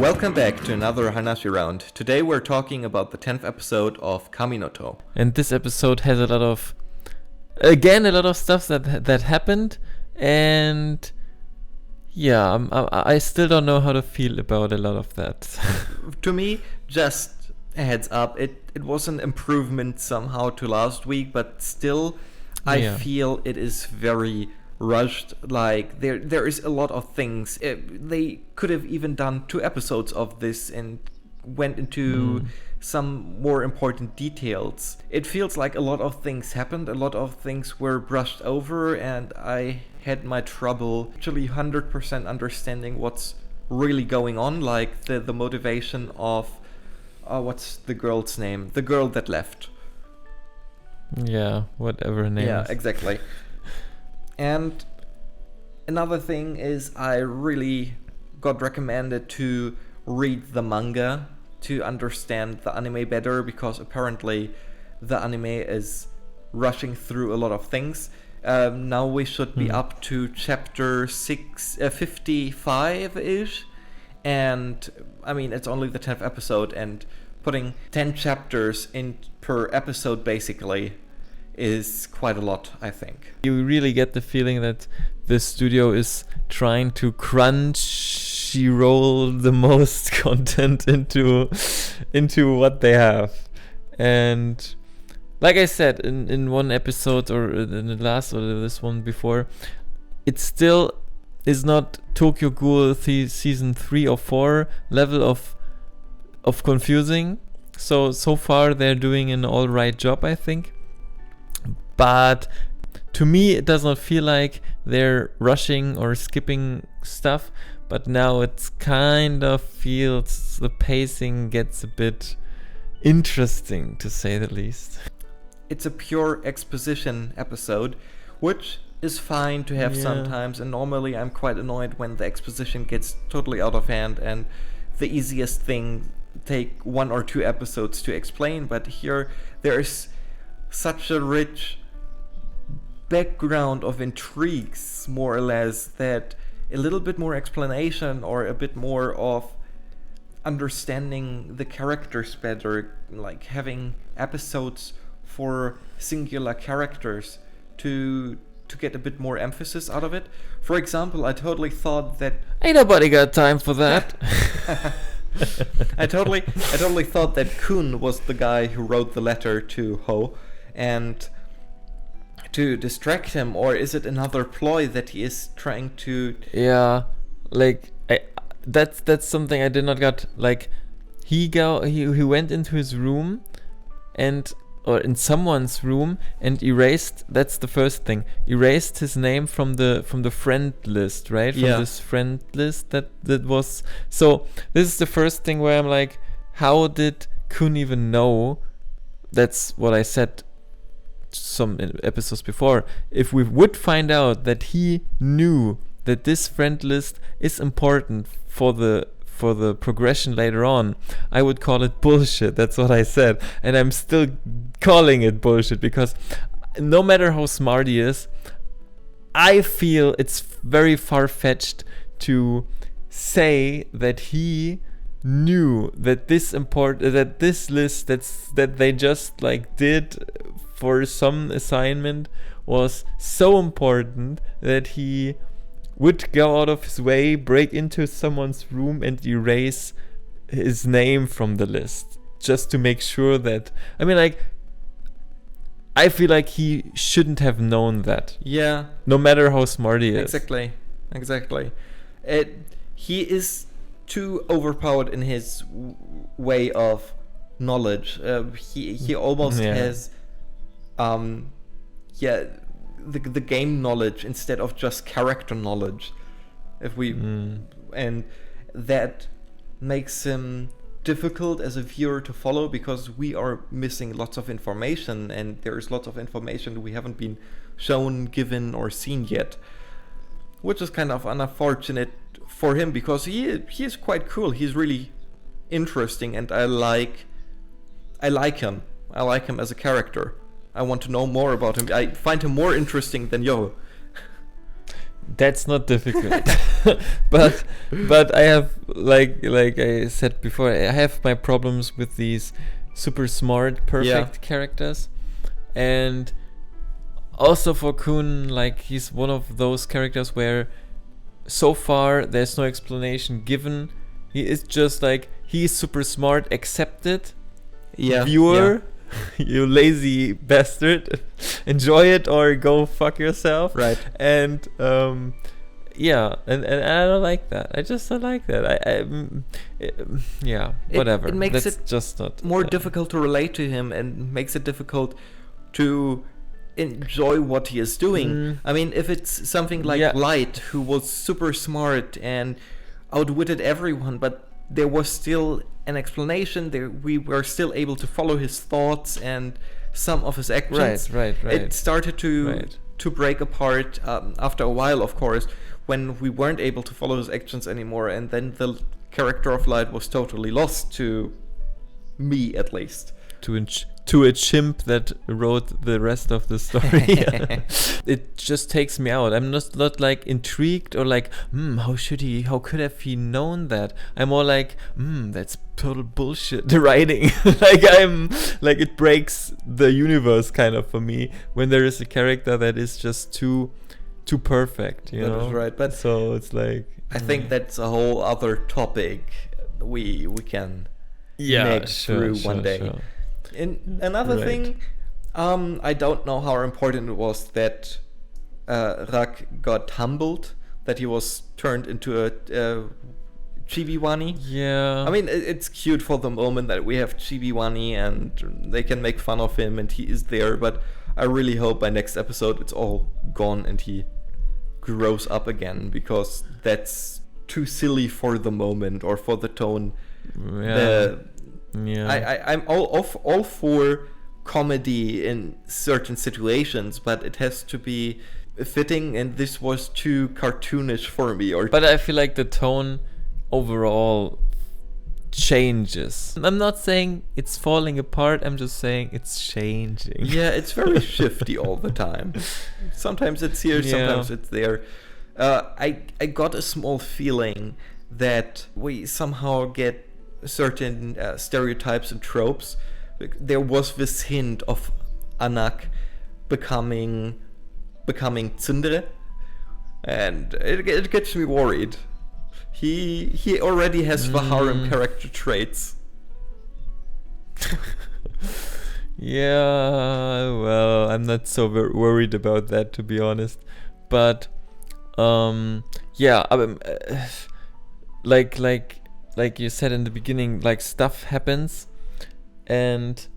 Welcome back to another Hanashi round. Today we're talking about the 10th episode of Kaminoto. And this episode has a lot of stuff that happened, and yeah, I still don't know how to feel about a lot of that. To me, just a heads up, it was an improvement somehow to last week, but still I feel it is very rushed. Like there is a lot of things. They could have even done 2 episodes of this and went into some more important details. It feels like a lot of things happened, a lot of things were brushed over, and I had my trouble actually 100% understanding what's really going on, like the motivation of what's the girl's name? The girl that left. Yeah, whatever her name is. Yeah, exactly. And another thing is I really got recommended to read the manga to understand the anime better, because apparently the anime is rushing through a lot of things. Now we should be up to chapter 55-ish, and I mean it's only the 10th episode, and putting 10 chapters in per episode basically is quite a lot, I think. You really get the feeling that the studio is trying to Crunchyroll the most content into what they have. And like I said in one episode, or in the last, or this one before, it still is not Tokyo Ghoul season 3 or 4 level of confusing. So far they're doing an alright job, I think. But to me, it does not feel like they're rushing or skipping stuff. But now it kind of feels the pacing gets a bit interesting, to say the least. It's a pure exposition episode, which is fine to have sometimes. And normally I'm quite annoyed when the exposition gets totally out of hand and the easiest thing take 1 or 2 episodes to explain. But here there is such a rich background of intrigues, more or less, that a little bit more explanation or a bit more of understanding the characters better, like having episodes for singular characters to get a bit more emphasis out of it. For example, I totally thought that ain't nobody got time for that. I totally thought that Kun was the guy who wrote the letter to Ho and to distract him, or is it another ploy that he is trying to... Yeah, like that's something I did not get. Like he went into his room or in someone's room and erased. That's the first thing. Erased his name from the friend list, right? From this friend list that was. So this is the first thing where I'm like, how did Kun even know? That's what I said some episodes before. If we would find out that he knew that this friend list is important for the progression later on, I would call it bullshit. That's what I said, and I'm still calling it bullshit, because no matter how smart he is, I feel it's very far-fetched to say that he knew that this list that they just like did for some assignment was so important that he would go out of his way, break into someone's room and erase his name from the list just to make sure that... I mean, like, I feel like he shouldn't have known that. Yeah. No matter how smart he is. Exactly. He is too overpowered in his way of knowledge. He almost has... the game knowledge instead of just character knowledge, and that makes him difficult as a viewer to follow, because we are missing lots of information, and there's lots of information we haven't been shown, given, or seen yet, which is kind of unfortunate for him, because he is quite cool. He's really interesting, and I like him. I like him as a character. I want to know more about him. I find him more interesting than Yo. That's not difficult. but I have like I said before, I have my problems with these super smart, perfect characters. And also for Kun, like he's one of those characters where so far there's no explanation given. He is just like, he's super smart, accept it. Viewer, you lazy bastard, enjoy it or go fuck yourself. Right. And and I don't like that. I just don't like that. Whatever. It makes That's it just not more difficult to relate to him, and makes it difficult to enjoy what he is doing. I mean, if it's something like Light, who was super smart and outwitted everyone, but there was still an explanation. We were still able to follow his thoughts and some of his actions. Right. It started to break apart after a while, of course, when we weren't able to follow his actions anymore, and then the character of Light was totally lost to me, at least. To a chimp that wrote the rest of the story. It just takes me out. I'm not like intrigued or like, how could have he known that? I'm more like, that's total bullshit, the writing. Like it breaks the universe kind of for me when there is a character that is just too perfect, you know? That is right, but so it's like, I think that's a whole other topic we can make through one day. Sure. And another thing, I don't know how important it was that Rak got humbled, that he was turned into a Chibiwani. Yeah. I mean, it's cute for the moment that we have Chibiwani and they can make fun of him and he is there, but I really hope by next episode it's all gone and he grows up again, because that's too silly for the moment or for the tone. I'm all for comedy in certain situations, but it has to be fitting, and this was too cartoonish for me. But I feel like the tone overall changes. I'm not saying it's falling apart, I'm just saying it's changing. Yeah, it's very shifty all the time. Sometimes it's here, sometimes it's there. I got a small feeling that we somehow get certain stereotypes and tropes. There was this hint of Anak becoming tsundere, and it gets me worried. He already has the harem character traits. Yeah, well, I'm not so worried about that, to be honest. But like you said in the beginning, like stuff happens, and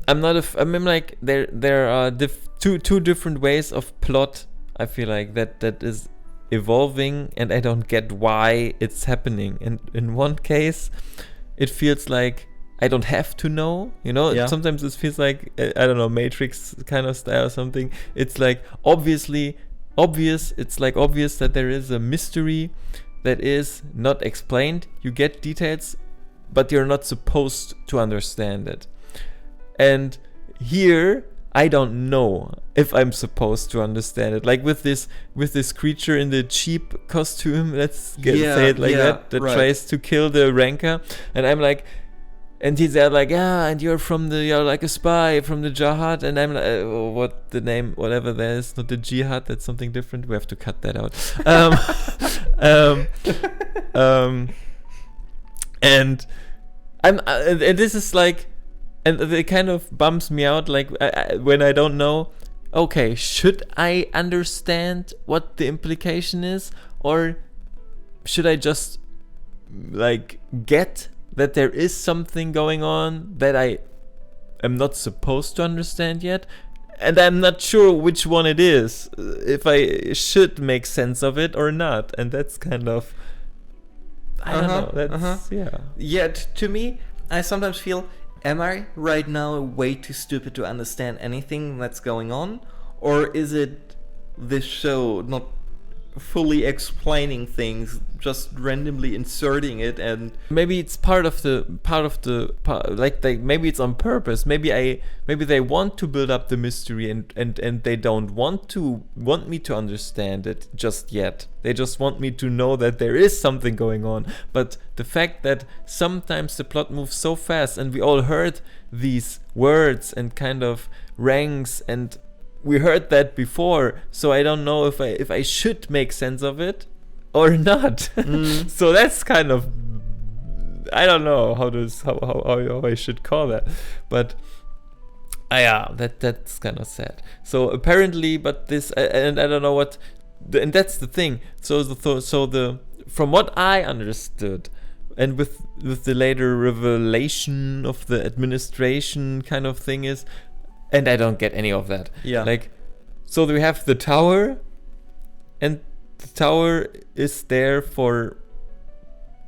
I'm like there are two different ways of plot. I feel like that is evolving, and I don't get why it's happening. And in one case, it feels like I don't have to know, you know. Yeah. Sometimes it feels like I don't know, Matrix kind of style or something. It's like obvious. It's like obvious that there is a mystery that is not explained. You get details, but you're not supposed to understand it. And here, I don't know if I'm supposed to understand it. Like with this creature in the cheap costume, let's say it like that tries to kill the Ranker, and I'm like, and he's there like, and you're like a spy from the Jihad, and I'm like, what the name, whatever that is, not the Jihad, that's something different. We have to cut that out. And this is like, and it kind of bums me out, like when I don't know. Okay, should I understand what the implication is, or should I just like get that there is something going on that I am not supposed to understand yet, and I'm not sure which one it is, if I should make sense of it or not, and that's kind of, I don't know, that's, Yeah, to me, I sometimes feel, am I right now way too stupid to understand anything that's going on, or is it this show not fully explaining things, just randomly inserting it. And maybe it's part of the like maybe it's on purpose. Maybe they want to build up the mystery, and they don't want me to understand it just yet. They just want me to know that there is something going on. But the fact that sometimes the plot moves so fast, and we all heard these words and kind of ranks, and we heard that before, so I don't know if I should make sense of it or not. So that's kind of, I don't know how I should call that, but yeah, that's kind of sad. So apparently, but this, and I don't know what, and that's the thing. So the from what I understood, and with the later revelation of the administration kind of thing is. And I don't get any of that. Yeah. Like, so we have the tower, and the tower is there for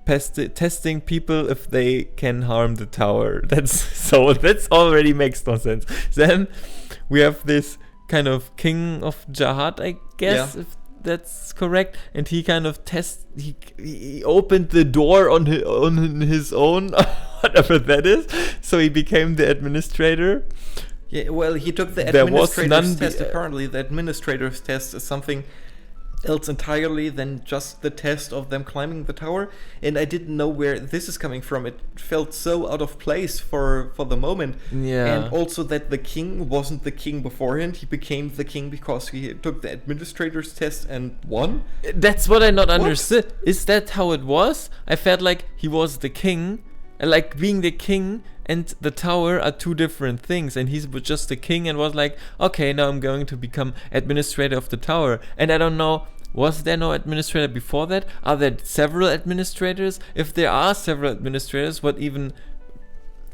testing people if they can harm the tower. That's already makes no sense. Then we have this kind of king of Jihad, I guess, if that's correct. And he kind of he opened the door on his own, whatever that is. So he became the administrator. Yeah, well, he took the administrator's test. Apparently, the administrator's test is something else entirely than just the test of them climbing the tower. And I didn't know where this is coming from. It felt so out of place for the moment. Yeah. And also that the king wasn't the king beforehand. He became the king because he took the administrator's test and won. That's what I not understood. Is that how it was? I felt like he was the king. Like being the king and the tower are two different things, and he's just the king and was like, okay, now I'm going to become administrator of the tower. And I don't know, was there no administrator before that? Are there several administrators? If there are several administrators, what even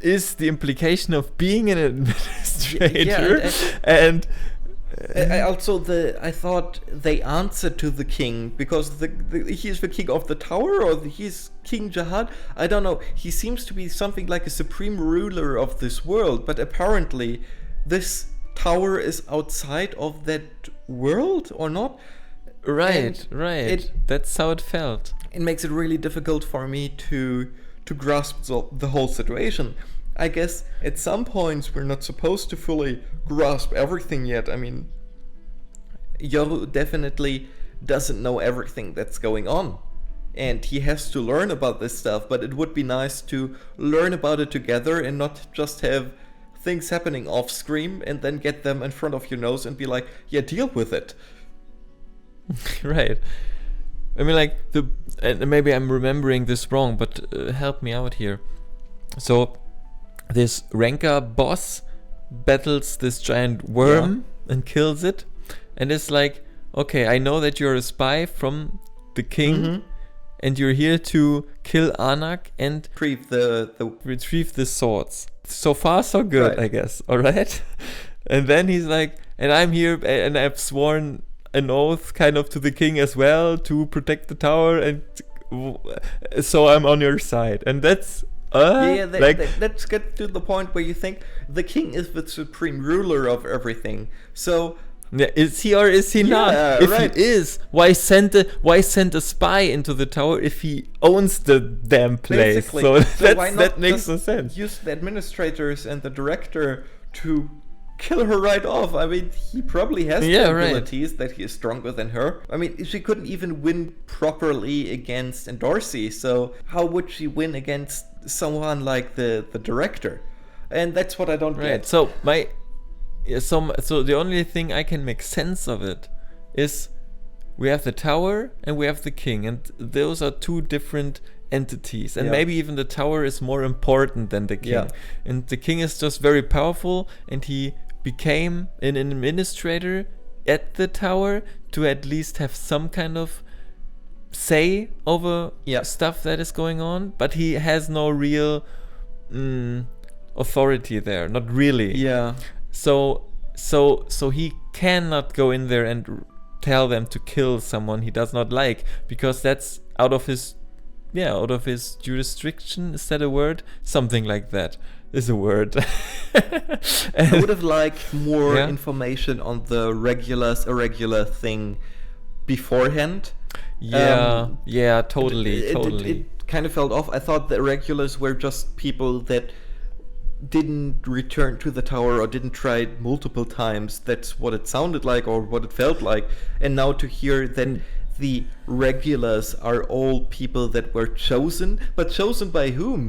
is the implication of being an administrator? And I thought they answered to the king because he's the king of the tower, or he's King Jihad. I don't know. He seems to be something like a supreme ruler of this world, but apparently this tower is outside of that world, or not? Right. That's how it felt. It makes it really difficult for me to grasp the whole situation. I guess at some points we're not supposed to fully grasp everything yet. I mean, Yoru definitely doesn't know everything that's going on, and he has to learn about this stuff, but it would be nice to learn about it together and not just have things happening off screen and then get them in front of your nose and be like, yeah, deal with it. Right. I mean, like, and maybe I'm remembering this wrong, but help me out here. So this Ranker boss battles this giant worm and kills it, and it's like, okay, I know that you're a spy from the king, and you're here to kill Anak and retrieve the swords. So far, so good, right. I guess. All right. And then he's like, and I'm here, and I've sworn an oath kind of to the king as well to protect the tower, and so I'm on your side. And that's let's get to the point where you think the king is the supreme ruler of everything. So yeah, is he or is he not? If right. He is, why send a spy into the tower if he owns the damn place? Basically. So why not that makes no sense. Use the administrators and the director to kill her right off. I mean, he probably has the abilities that he is stronger than her. I mean, she couldn't even win properly against Dorsey, so how would she win against someone like the director? And that's what I don't get. So so the only thing I can make sense of it is we have the tower and we have the king, and those are two different entities, and maybe even the tower is more important than the king. And the king is just very powerful, and he became an administrator at the tower to at least have some kind of say over stuff that is going on, but he has no real authority there, not really. So he cannot go in there and tell them to kill someone he does not like, because that's out of his jurisdiction. Is that a word? Something like that is a word. I would have liked more information on the irregular thing beforehand. Totally. It kind of felt off. I thought the irregulars were just people that didn't return to the tower or didn't try it multiple times. That's what it sounded like or what it felt like. And now to hear that the regulars are all people that were chosen, but chosen by whom?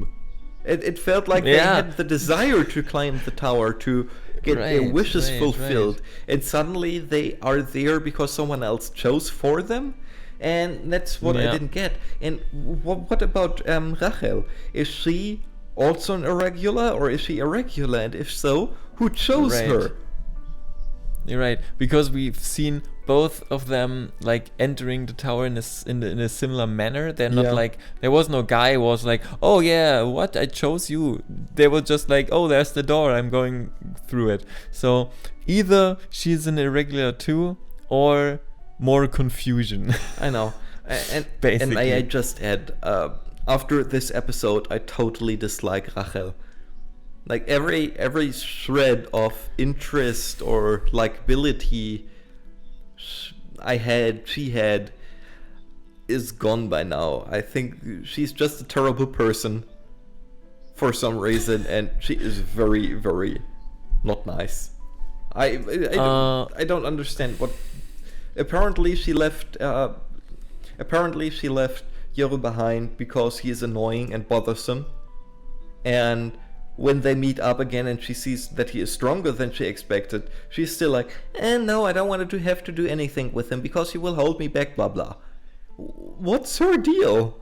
It felt like they had the desire to climb the tower, to get their wishes fulfilled. And suddenly they are there because someone else chose for them. And that's what I didn't get. And what about Rachel? Is she also an irregular, or is she irregular? And if so, who chose her? You're right, because we've seen both of them like entering the tower in a similar manner. They're not like, there was no guy who was like, oh yeah, what, I chose you. They were just like, oh, there's the door, I'm going through it. So either she's an irregular too, or more confusion. I know. And basically. And I just add, after this episode, I totally dislike Rachel. Like every shred of interest or likability she had is gone by now. I think she's just a terrible person for some reason, and she is very, very not nice. I don't understand what. Apparently she left Yoru behind because he is annoying and bothersome, and when they meet up again and she sees that he is stronger than she expected, she's still like, no, I don't want to have to do anything with him because he will hold me back, blah blah. What's her deal?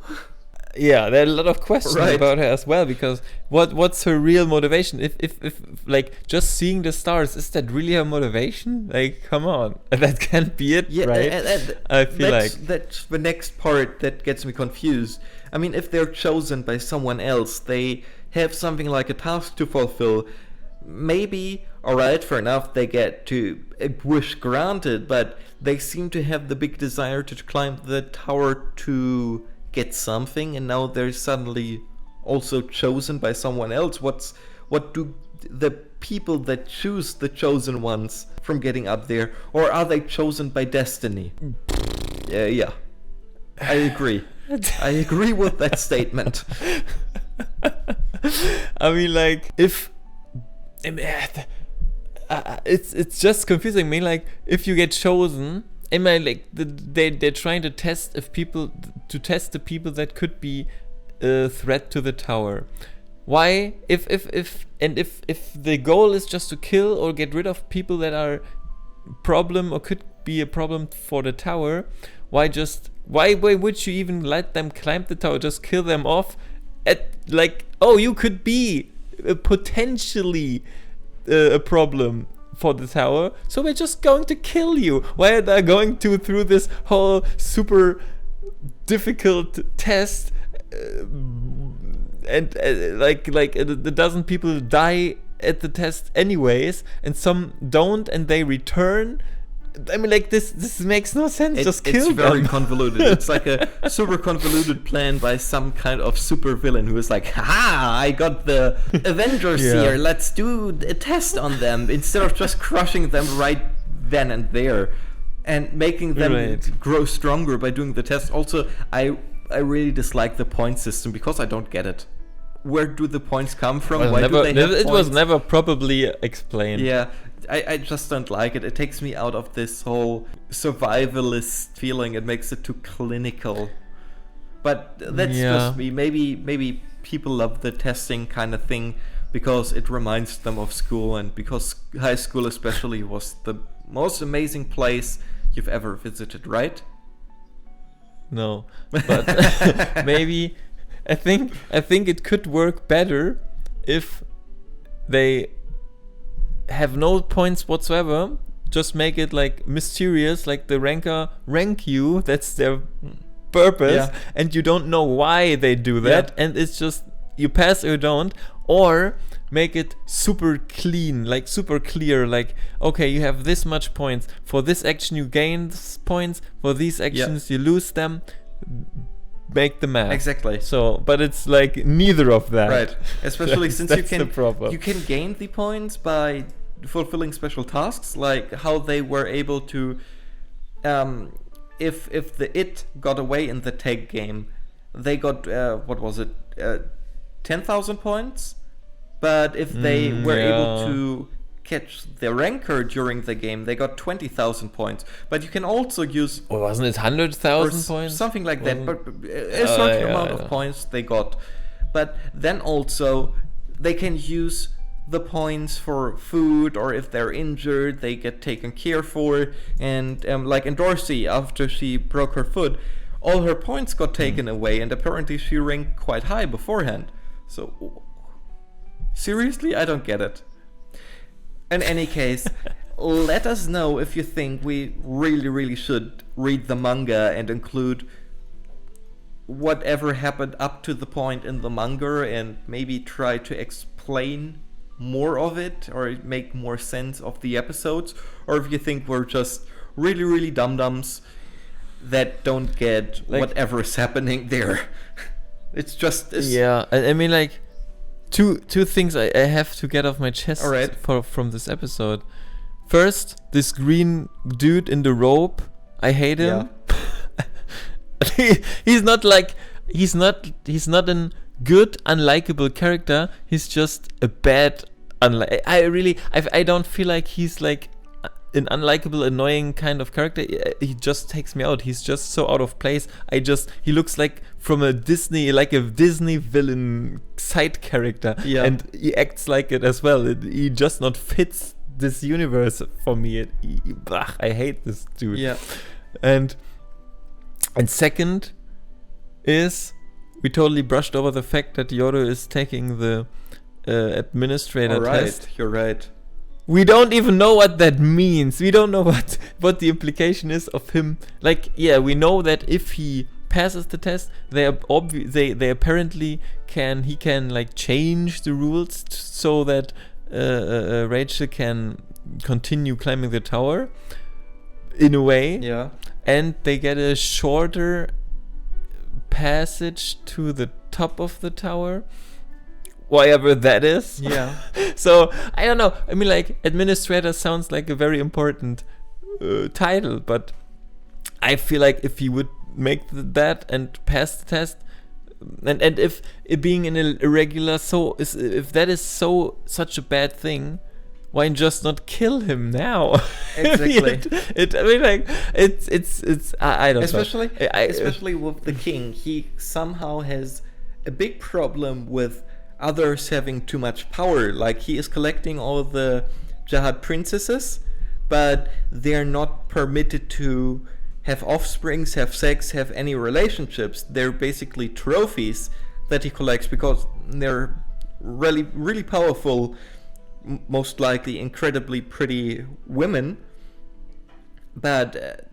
Yeah, there are a lot of questions about her as well, because what's her real motivation? If like just seeing the stars, is that really her motivation? Like, come on, that can't be it, right? And I feel that's the next part that gets me confused. I mean, if they're chosen by someone else, they have something like a task to fulfill. Maybe, alright, fair enough, they get to a wish granted, but they seem to have the big desire to climb the tower to get something, and now they're suddenly also chosen by someone else. What do the people that choose the chosen ones from getting up there, or are they chosen by destiny? Yeah, I agree. I agree with that statement. I mean, like, it's just confusing me. Like, if you get chosen, I mean, like, they're trying to test the people that could be a threat to the tower. Why, if the goal is just to kill or get rid of people that are problem or could be a problem for the tower, why would you even let them climb the tower? Just kill them off at, like, oh, you could be potentially a problem for the tower, so we're just going to kill you. Why are they going through this whole super difficult test, and like a dozen people die at the test anyways, and some don't, and they return? I mean, like, this makes no sense. Just kill them. It's very convoluted. It's like a super convoluted plan by some kind of super villain who is like, haha, I got the Avengers here. Let's do a test on them, instead of just crushing them right then and there and making them grow stronger by doing the test. Also, I really dislike the point system because I don't get it. Where do the points come from? Why do they have it points? Was never properly explained. Yeah. I just don't like it. It takes me out of this whole survivalist feeling. It makes it too clinical. But that's just me. Maybe people love the testing kind of thing because it reminds them of school, and because high school especially was the most amazing place you've ever visited, right? No, but maybe I think it could work better if they have no points whatsoever. Just make it like mysterious, like the ranker rank you. That's their purpose, and you don't know why they do that, and it's just you pass or don't. Or make it super clean, like super clear, like, okay, you have this much points for this action, you gain points for these actions, you lose them. Make the math. Exactly. So, but it's like neither of that. Right. Especially since you can gain the points by fulfilling special tasks, like how they were able to if the It got away in the tag game, they got, what was it, 10,000 points? But if they were able to catch the Rancor during the game, they got 20,000 points. But you can also use... Or wasn't it 100,000 points? Something like that, but a certain amount of points they got. But then also, they can use the points for food, or if they're injured, they get taken care for. And like in Dorsey, after she broke her foot, all her points got taken away, and apparently she ranked quite high beforehand. So, seriously, I don't get it. In any case, let us know if you think we really should read the manga and include whatever happened up to the point in the manga, and maybe try to explain more of it or make more sense of the episodes, or if you think we're just really dum-dums that don't get like, whatever is happening there. It's just this. Yeah, I mean, like, two things I have to get off my chest right. from this episode. First, this green dude in the robe, I hate him. Yeah. he's not an good unlikable character. He's just a bad I don't feel like he's like an unlikable, annoying kind of character. He just takes me out. He's just so out of place. He looks like from a Disney villain side character. Yeah. And he acts like it as well. He just not fits this universe for me. I hate this dude. Yeah. And second is, we totally brushed over the fact that Yoru is taking the administrator test. You're right. We don't even know what that means. We don't know what the implication is of him. Like, yeah, we know that if he passes the test, they apparently can like change the rules so that Rachel can continue climbing the tower in a way. Yeah. And they get a shorter passage to the top of the tower. Whatever that is. Yeah. So, I don't know. I mean, like, administrator sounds like a very important title, but I feel like if he would make that and pass the test, and if it being an irregular, if that is such a bad thing, why just not kill him now? Exactly. I don't know. Especially with the king, he somehow has a big problem with others having too much power. Like, he is collecting all the Jihad princesses, but they're not permitted to have offsprings, have sex, have any relationships. They're basically trophies that he collects because they're really powerful, most likely incredibly pretty women. But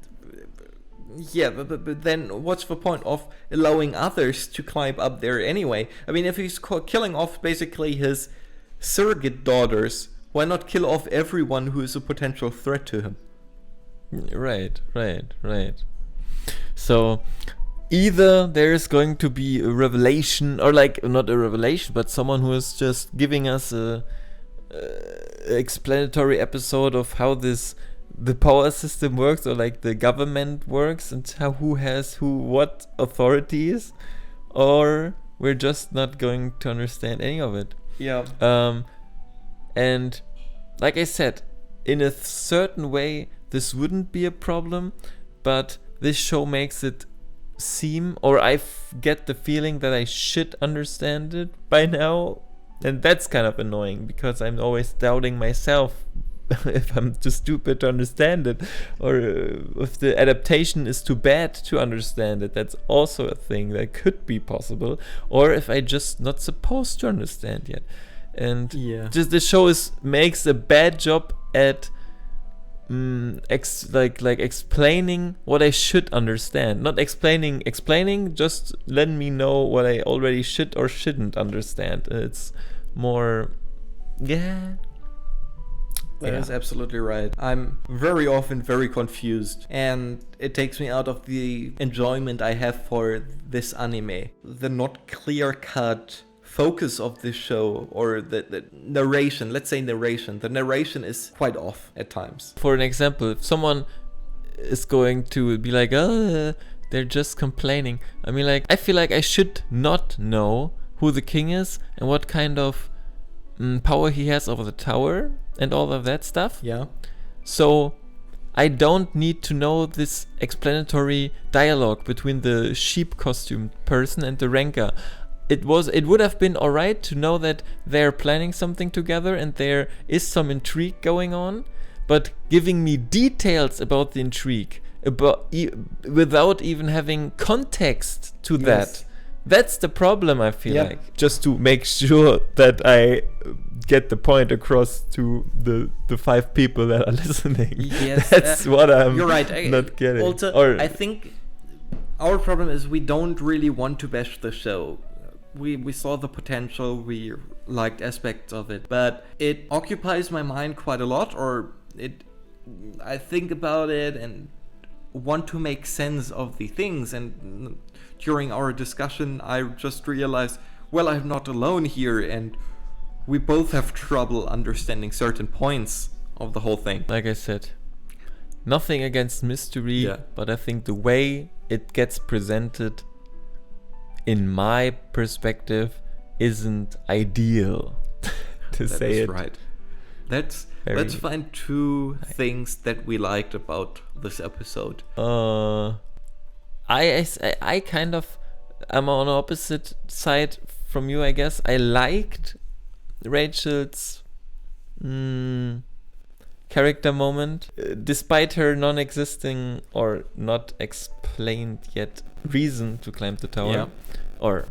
but then what's the point of allowing others to climb up there anyway? I mean, if he's killing off basically his surrogate daughters, why not kill off everyone who is a potential threat to him? Right. So either there's going to be a revelation, or like, not a revelation, but someone who is just giving us a explanatory episode of how the power system works, or like the government works, and who has what authorities, or we're just not going to understand any of it. Yeah. And like I said, in a certain way, this wouldn't be a problem, but this show makes it seem, or I get the feeling that I should understand it by now, and that's kind of annoying because I'm always doubting myself if I'm too stupid to understand it, or if the adaptation is too bad to understand it. That's also a thing that could be possible, or if I just not supposed to understand yet. And just the show makes a bad job at explaining what I should understand. Not explaining, just letting me know what I already should or shouldn't understand. It's more, That is absolutely right. I'm very often very confused, and it takes me out of the enjoyment I have for this anime. The not clear-cut focus of this show, or the narration, let's say narration. The narration is quite off at times. For an example, if someone is going to be like, oh, they're just complaining. I mean, like, I feel like I should not know who the king is and what kind of power he has over the tower and all of that stuff. Yeah. So I don't need to know this explanatory dialogue between the sheep costumed person and the ranker. It would have been alright to know that they're planning something together and there is some intrigue going on, but giving me details about the intrigue without even having context to that. That's the problem, I feel like. Just to make sure that I get the point across to the 5 people that are listening. Yes, that's what I'm you're right. not getting. Also, I think our problem is we don't really want to bash the show. We saw the potential, we liked aspects of it, but it occupies my mind quite a lot, I think about it and want to make sense of the things, and during our discussion I just realized, well, I'm not alone here, and we both have trouble understanding certain points of the whole thing. Like I said, nothing against mystery, but I think the way it gets presented, in my perspective, isn't ideal. That is right. Let's find 2 things that we liked about this episode. I kind of, I'm on the opposite side from you, I guess. I liked Rachel's character moment, despite her non-existing or not explained yet reason to climb the tower, or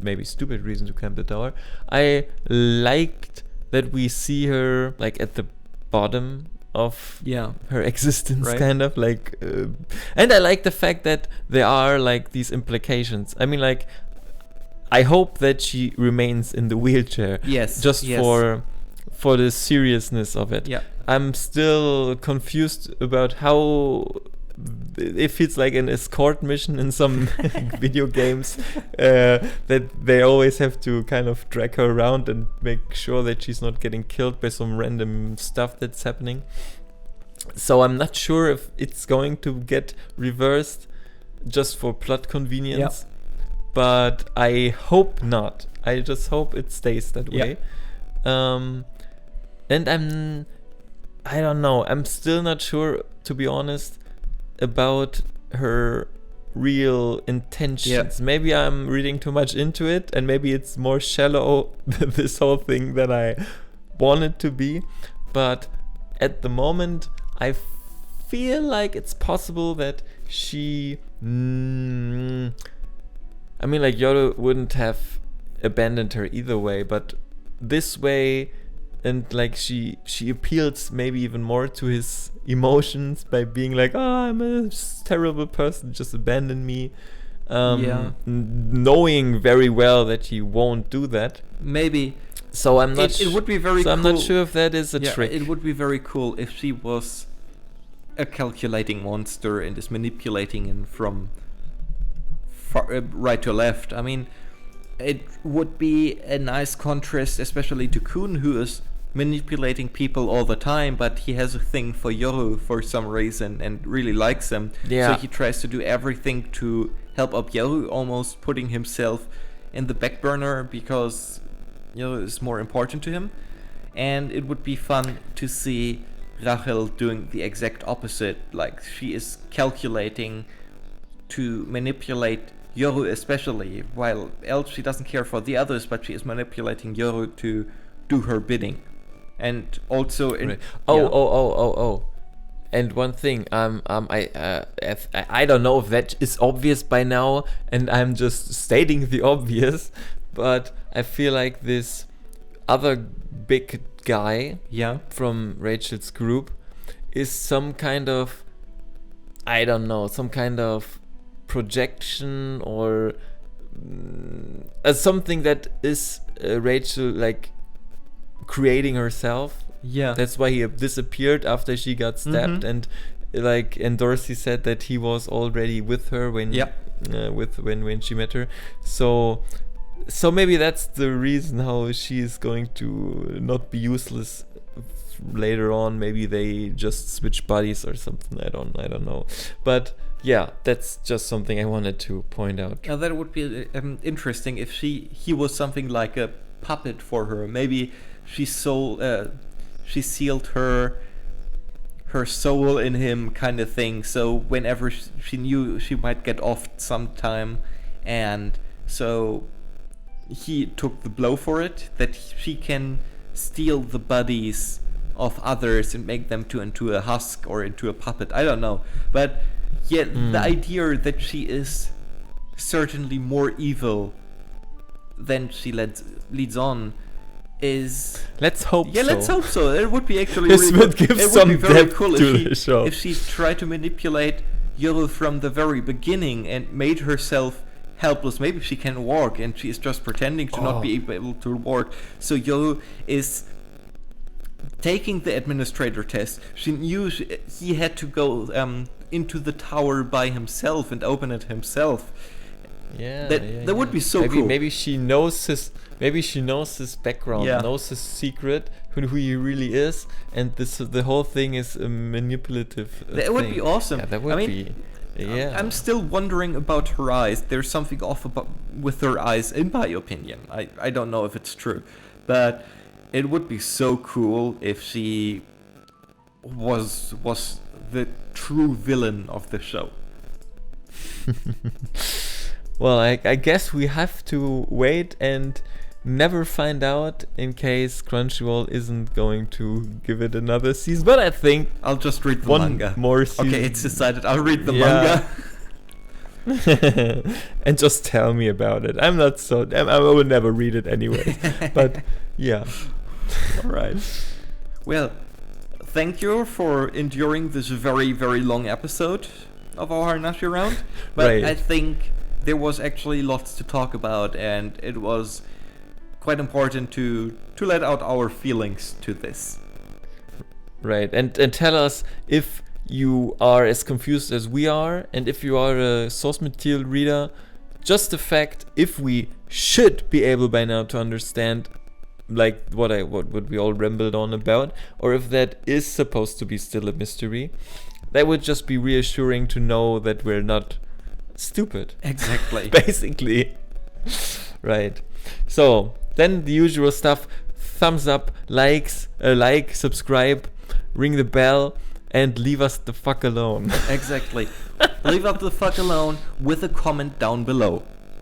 maybe stupid reason to climb the tower. I liked that we see her like at the bottom of her existence, kind of like, and I like the fact that there are like these implications. I mean, like, I hope that she remains in the wheelchair, for the seriousness of it. I'm still confused about how it feels like an escort mission in some video games, that they always have to kind of drag her around and make sure that she's not getting killed by some random stuff that's happening. So I'm not sure if it's going to get reversed just for plot convenience, but I hope not. I just hope it stays that way. And I don't know, I'm still not sure, to be honest, about her real intentions. Maybe I'm reading too much into it, and maybe it's more shallow, this whole thing, than I want it to be. But at the moment, I feel like it's possible that she... I mean, like, Yoru wouldn't have abandoned her either way, but this way... And like she appeals maybe even more to his emotions by being like, oh, I'm a terrible person, just abandon me. Knowing very well that he won't do that. Maybe. So I'm not. It would be very. So cool. I'm not sure if that is a trick. It would be very cool if she was a calculating monster and is manipulating him from right to left. I mean, it would be a nice contrast, especially to Kun, who is manipulating people all the time, but he has a thing for Yoru for some reason and really likes him. So he tries to do everything to help up Yoru, almost putting himself in the back burner because Yoru is more important to him. And it would be fun to see Rachel doing the exact opposite. Like, she is calculating to manipulate Yoru especially, while else she doesn't care for the others, but she is manipulating Yoru to do her bidding. And also in and one thing, I don't know if that is obvious by now, and I'm just stating the obvious, but I feel like this other big guy from Rachel's group is some kind of, I don't know, some kind of projection or something that is Rachel like creating herself. That's why he disappeared after she got stabbed, and Dorsey said that he was already with her when when she met her. So maybe that's the reason how she is going to not be useless later on maybe they just switch bodies or something. I don't know. But yeah, that's just something I wanted to point out. Now that would be interesting if he was something like a puppet for her. Maybe she sealed her soul in him, kind of thing. So whenever she knew she might get off sometime, and so he took the blow for it, that she can steal the bodies of others and make them into a husk or into a puppet. I don't know, but yeah, the idea that she is certainly more evil than she leads on is... Let's hope so. Yeah, let's hope so. It would be actually This really would cool. give It some would be very depth cool to the show. if she tried to manipulate Yul from the very beginning and made herself helpless. Maybe she can walk and she is just pretending to not be able to walk. So Yul is taking the administrator test. She knew he had to go into the tower by himself and open it himself. That would be so cool. Maybe she knows his background, Yeah. knows his secret, who he really is, and the whole thing is a manipulative. That would be awesome. Yeah, that would be. Yeah. I'm still wondering about her eyes. There's something off with her eyes, in my opinion. I don't know if it's true, but it would be so cool if she was the true villain of the show. Well, I guess we have to wait and never find out, in case Crunchyroll isn't going to give it another season. But I think I'll just read the one manga. more season. Okay, it's decided. I'll read the manga. And just tell me about it. I will never read it anyway. But yeah. All right. Well, thank you for enduring this very, very long episode of our Hanashi round. But Right. I think there was actually lots to talk about, and it was quite important to let out our feelings to this. Right, and tell us if you are as confused as we are, and if you are a source material reader, just the fact if we should be able by now to understand like what we all rambled on about, or if that is supposed to be still a mystery. That would just be reassuring to know that we're not stupid. Exactly. Basically. Right. So then the usual stuff: thumbs up, likes, subscribe, ring the bell, and leave us the fuck alone. Exactly. Leave us the fuck alone with a comment down below.